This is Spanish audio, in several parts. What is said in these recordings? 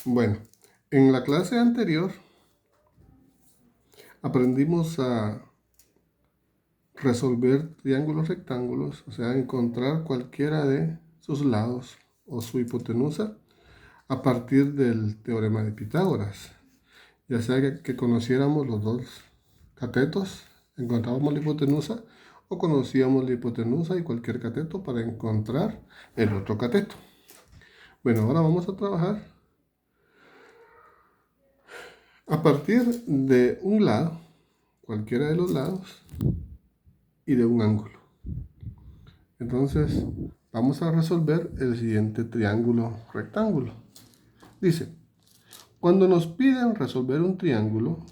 Bueno, en la clase anterior aprendimos a resolver triángulos rectángulos, o sea, encontrar cualquiera de sus lados o su hipotenusa a partir del teorema de Pitágoras. Ya sea que conociéramos los dos catetos, encontrábamos la hipotenusa, o conocíamos la hipotenusa y cualquier cateto para encontrar el otro cateto. Bueno, ahora vamos a trabajar a partir de un lado, cualquiera de los lados, y de un ángulo. Entonces, vamos a resolver el siguiente triángulo rectángulo. Dice, cuando nos piden resolver un triángulo,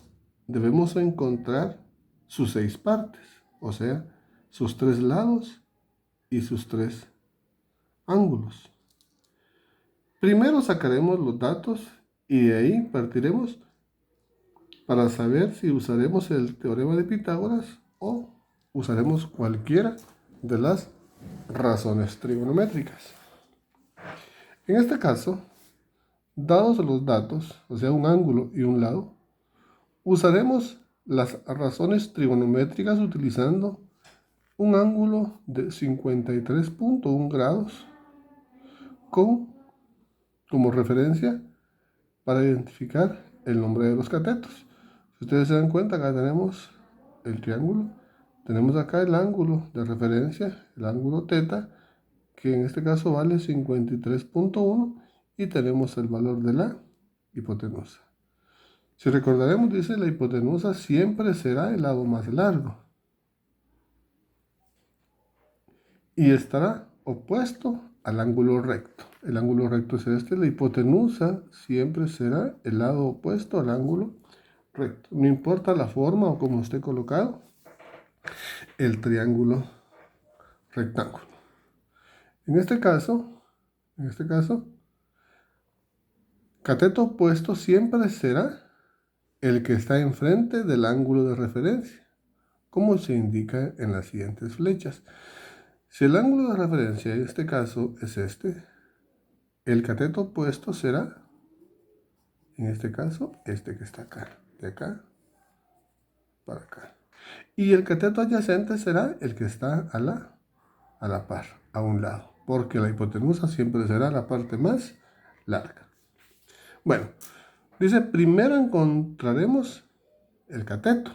debemos encontrar sus 6 partes, o sea, sus 3 lados y sus 3 ángulos. Primero sacaremos los datos y de ahí partiremos para saber si usaremos el teorema de Pitágoras o usaremos cualquiera de las razones trigonométricas. En este caso, dados los datos, o sea, un ángulo y un lado, usaremos las razones trigonométricas utilizando un ángulo de 53.1 grados como referencia para identificar el nombre de los catetos. Si ustedes se dan cuenta, acá tenemos el triángulo, tenemos acá el ángulo de referencia, el ángulo teta, que en este caso vale 53.1 y tenemos el valor de la hipotenusa. Si recordaremos, dice, la hipotenusa siempre será el lado más largo y estará opuesto al ángulo recto. El ángulo recto es este, la hipotenusa siempre será el lado opuesto al ángulo recto. No importa la forma o cómo esté colocado el triángulo rectángulo. En este caso, cateto opuesto siempre será el que está enfrente del ángulo de referencia, como se indica en las siguientes flechas. Si el ángulo de referencia en este caso es este, el cateto opuesto será, en este caso, este que está acá, de acá para acá. Y el cateto adyacente será el que está a la par, a un lado, porque la hipotenusa siempre será la parte más larga. Bueno, dice, primero encontraremos el cateto.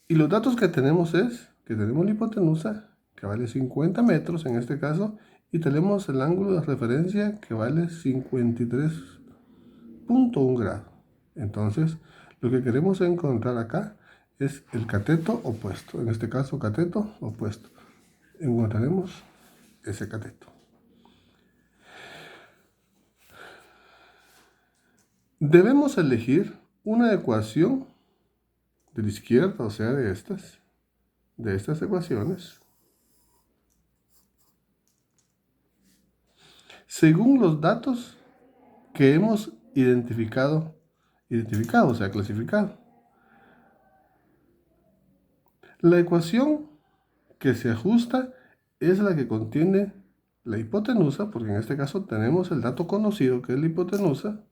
Y los datos que tenemos es que tenemos la hipotenusa, que vale 50 metros en este caso, y tenemos el ángulo de referencia que vale 53.1 grados. Entonces, lo que queremos encontrar acá es el cateto opuesto. En este caso, cateto opuesto. Encontraremos ese cateto. Debemos elegir una ecuación de la izquierda, o sea, de estas ecuaciones, según los datos que hemos identificado, o sea, clasificado. La ecuación que se ajusta es la que contiene la hipotenusa, porque en este caso tenemos el dato conocido que es la hipotenusa,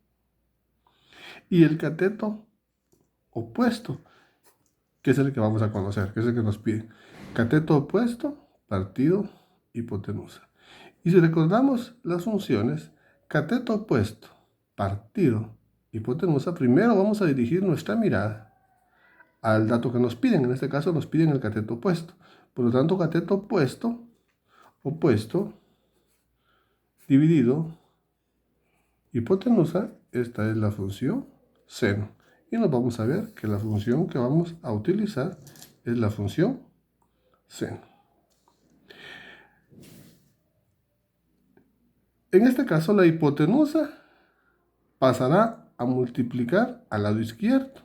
y el cateto opuesto, que es el que vamos a conocer, que es el que nos pide. Cateto opuesto, partido, hipotenusa. Y si recordamos las funciones, cateto opuesto, partido, hipotenusa, primero vamos a dirigir nuestra mirada al dato que nos piden. En este caso nos piden el cateto opuesto. Por lo tanto, cateto opuesto, dividido, hipotenusa, esta es la función seno. Y nos vamos a ver que la función que vamos a utilizar es la función seno. En este caso, la hipotenusa pasará a multiplicar al lado izquierdo.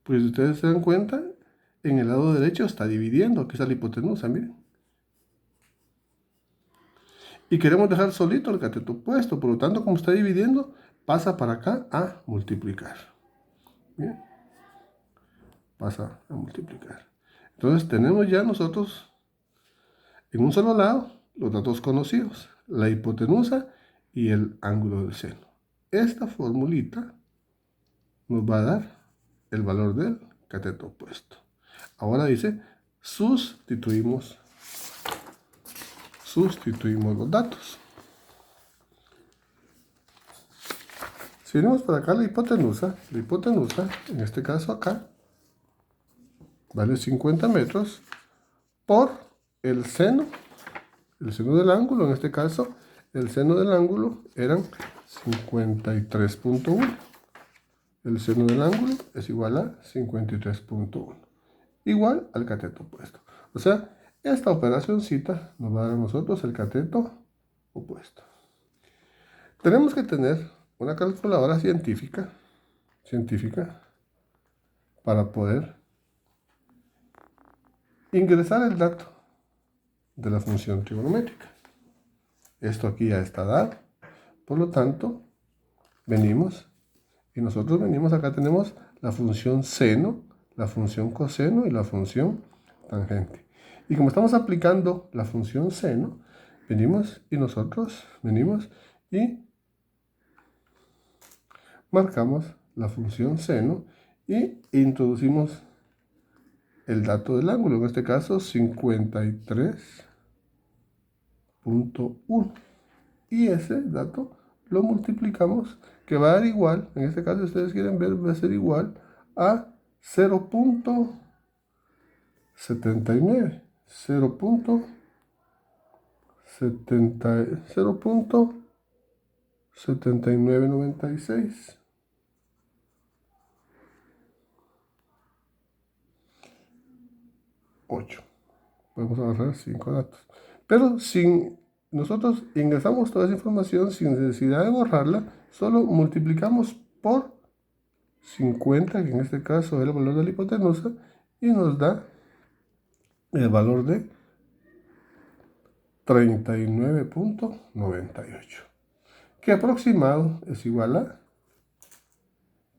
Pues si ustedes se dan cuenta, en el lado derecho está dividiendo, que es la hipotenusa, miren. Y queremos dejar solito el cateto opuesto, por lo tanto, como está dividiendo, pasa para acá a multiplicar. Bien. Pasa a multiplicar. Entonces tenemos ya nosotros en un solo lado los datos conocidos, la hipotenusa y el ángulo del seno. Esta formulita nos va a dar el valor del cateto opuesto. Ahora dice, sustituimos los datos. Si venimos para acá la hipotenusa, en este caso acá, vale 50 metros por el seno del ángulo, en este caso, el seno del ángulo eran 53.1. El seno del ángulo es igual a 53.1, igual al cateto opuesto. O sea, esta operacioncita nos va a dar a nosotros el cateto opuesto. Tenemos que tener una calculadora científica para poder ingresar el dato de la función trigonométrica. Esto aquí ya está dado. Por lo tanto, venimos y nosotros venimos acá, tenemos la función seno, la función coseno y la función tangente. Y como estamos aplicando la función seno, venimos y marcamos la función seno y introducimos el dato del ángulo, en este caso 53.1. Y ese dato lo multiplicamos, que va a dar igual, en este caso si ustedes quieren ver, va a ser igual a 0.79. 0.7996. Podemos agarrar 5 datos. Pero nosotros ingresamos toda esa información sin necesidad de borrarla, solo multiplicamos por 50, que en este caso es el valor de la hipotenusa, y nos da el valor de 39.98, que aproximado es igual a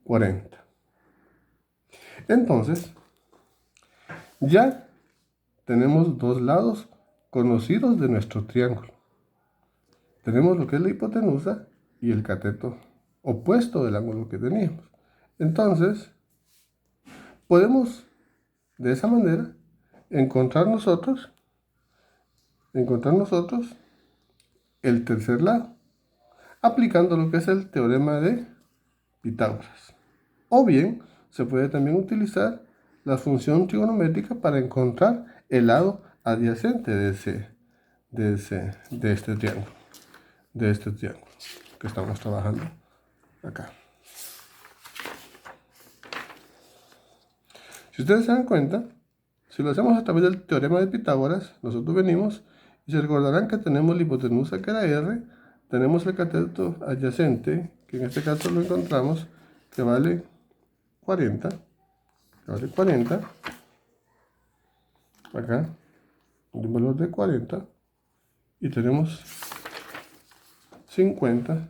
40. Entonces, ya tenemos dos lados conocidos de nuestro triángulo. Tenemos lo que es la hipotenusa y el cateto opuesto del ángulo que teníamos. Entonces, podemos de esa manera encontrar nosotros el tercer lado, aplicando lo que es el teorema de Pitágoras. O bien, se puede también utilizar la función trigonométrica para encontrar el lado adyacente de este triángulo que estamos trabajando acá. Si ustedes se dan cuenta, si lo hacemos a través del teorema de Pitágoras, nosotros venimos y se recordarán que tenemos la hipotenusa, que era R, tenemos el cateto adyacente, que en este caso lo encontramos, que vale 40, acá, un valor de 40, y tenemos 50,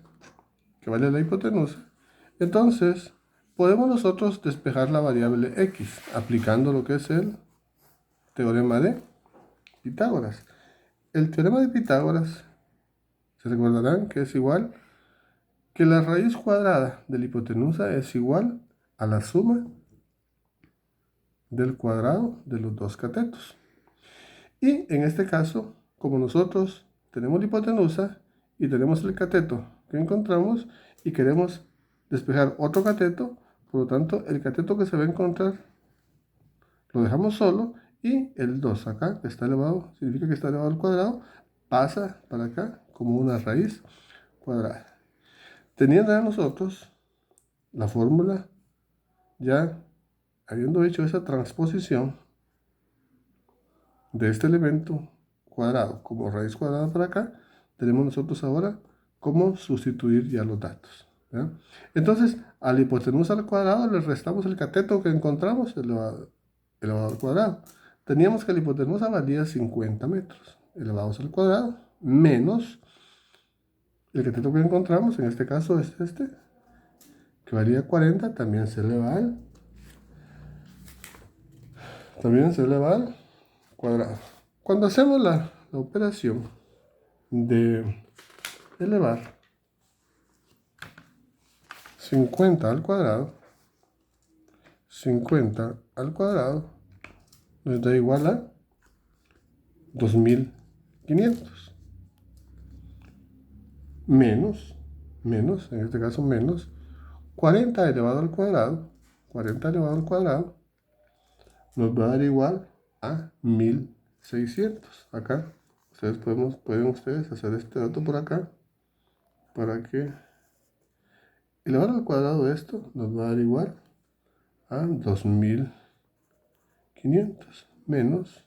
que vale la hipotenusa. Entonces, podemos nosotros despejar la variable x, aplicando lo que es el teorema de Pitágoras. El teorema de Pitágoras, se recordarán que es igual que la raíz cuadrada de la hipotenusa es igual a la suma del cuadrado de los dos catetos. Y en este caso, como nosotros tenemos la hipotenusa y tenemos el cateto que encontramos y queremos despejar otro cateto, por lo tanto el cateto que se va a encontrar lo dejamos solo, y el 2 acá, que está elevado, significa que está elevado al cuadrado, pasa para acá como una raíz cuadrada. Teniendo ya nosotros la fórmula, ya habiendo hecho esa transposición de este elemento cuadrado como raíz cuadrada para acá, tenemos nosotros ahora cómo sustituir ya los datos, ¿ya? Entonces, a la hipotenusa al cuadrado le restamos el cateto que encontramos elevado al cuadrado. Teníamos que la hipotenusa valía 50 metros elevados al cuadrado, menos el cateto que encontramos, en este caso es este, que valía 40, también se eleva al cuadrado. Cuando hacemos la operación de elevar 50 al cuadrado, 50 al cuadrado nos da igual a 2500. Menos, en este caso menos, 40 elevado al cuadrado, 40 elevado al cuadrado, nos va a dar igual a 1600. Acá, pueden ustedes hacer este dato por acá, para que elevar al cuadrado de esto nos va a dar igual a 2500 menos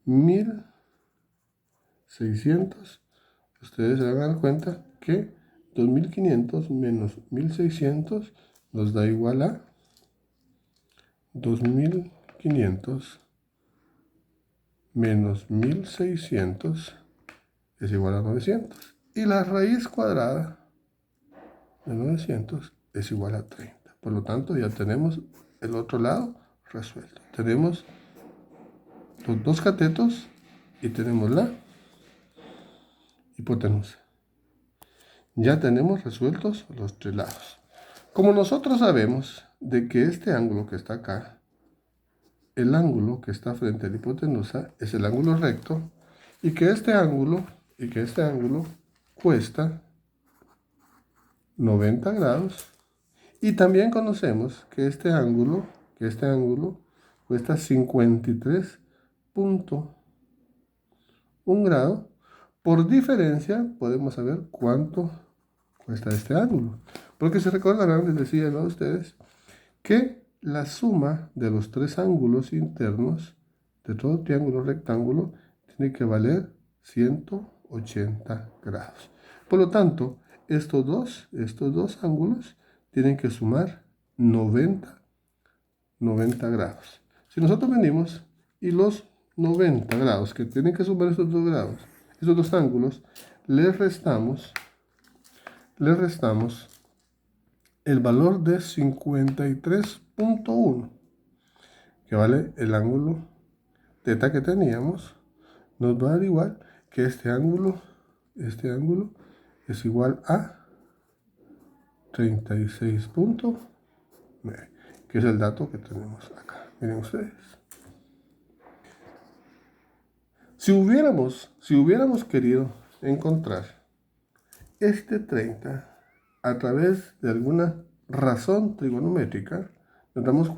1600. Ustedes se van a dar cuenta que 2500 menos 1600 nos da igual a 2500 menos 1600 es igual a 900. Y la raíz cuadrada de 900 es igual a 30. Por lo tanto, ya tenemos el otro lado resuelto. Tenemos los dos catetos y tenemos la hipotenusa. Ya tenemos resueltos los tres lados. Como nosotros sabemos de que este ángulo que está acá, el ángulo que está frente a la hipotenusa es el ángulo recto, y que este ángulo cuesta 90 grados, y también conocemos que este ángulo cuesta 53.1 grado. Por diferencia podemos saber cuánto cuesta este ángulo, porque se recordarán, les decía a ustedes, que la suma de los tres ángulos internos de todo triángulo rectángulo tiene que valer 180 grados. Por lo tanto, estos dos ángulos tienen que sumar 90 grados. Si nosotros venimos y los 90 grados que tienen que sumar estos dos grados, esos dos ángulos, les restamos el valor de 53.1, que vale el ángulo θ que teníamos, nos va a dar igual que este ángulo es igual a 36.9, que es el dato que tenemos acá. Miren ustedes. Si hubiéramos querido encontrar este 30 a través de alguna razón trigonométrica, nos dimos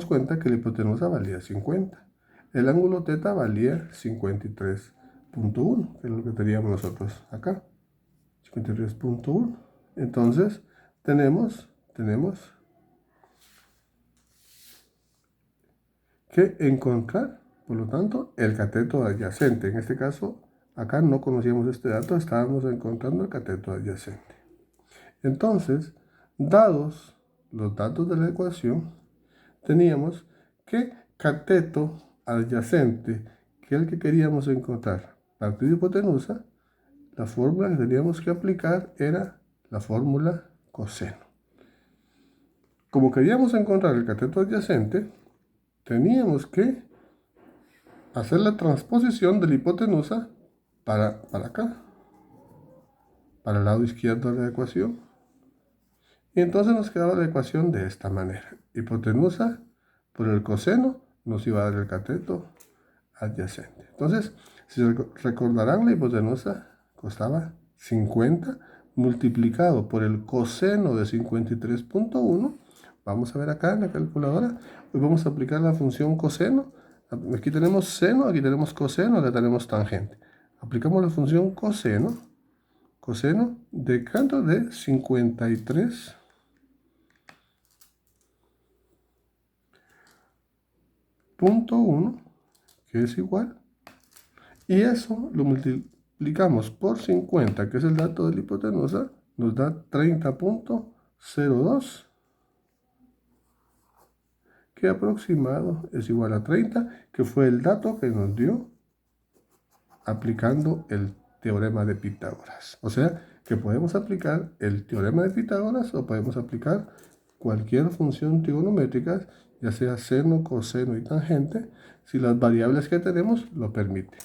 cuenta que la hipotenusa valía 50. El ángulo θ valía 53.1, que es lo que teníamos nosotros acá. 53.1. Entonces, tenemos que encontrar, por lo tanto, el cateto adyacente. En este caso, acá no conocíamos este dato, estábamos encontrando el cateto adyacente. Entonces, dados los datos de la ecuación, teníamos que cateto adyacente, que es el que queríamos encontrar, partido de hipotenusa, la fórmula que teníamos que aplicar era la fórmula coseno. Como queríamos encontrar el cateto adyacente, teníamos que hacer la transposición de la hipotenusa para acá, para el lado izquierdo de la ecuación. Y entonces nos quedaba la ecuación de esta manera. Hipotenusa por el coseno nos iba a dar el cateto adyacente. Entonces, si recordarán, la hipotenusa costaba 50 multiplicado por el coseno de 53.1. Vamos a ver acá en la calculadora. Hoy vamos a aplicar la función coseno. Aquí tenemos seno, aquí tenemos coseno, acá tenemos tangente. Aplicamos la función coseno. Coseno de ¿cuánto? De 53.1, que es igual. Y eso lo multiplicamos por 50, que es el dato de la hipotenusa, nos da 30.02, que aproximado es igual a 30, que fue el dato que nos dio aplicando el teorema de Pitágoras. O sea, que podemos aplicar el teorema de Pitágoras o podemos aplicar cualquier función trigonométrica, ya sea seno, coseno y tangente, si las variables que tenemos lo permiten.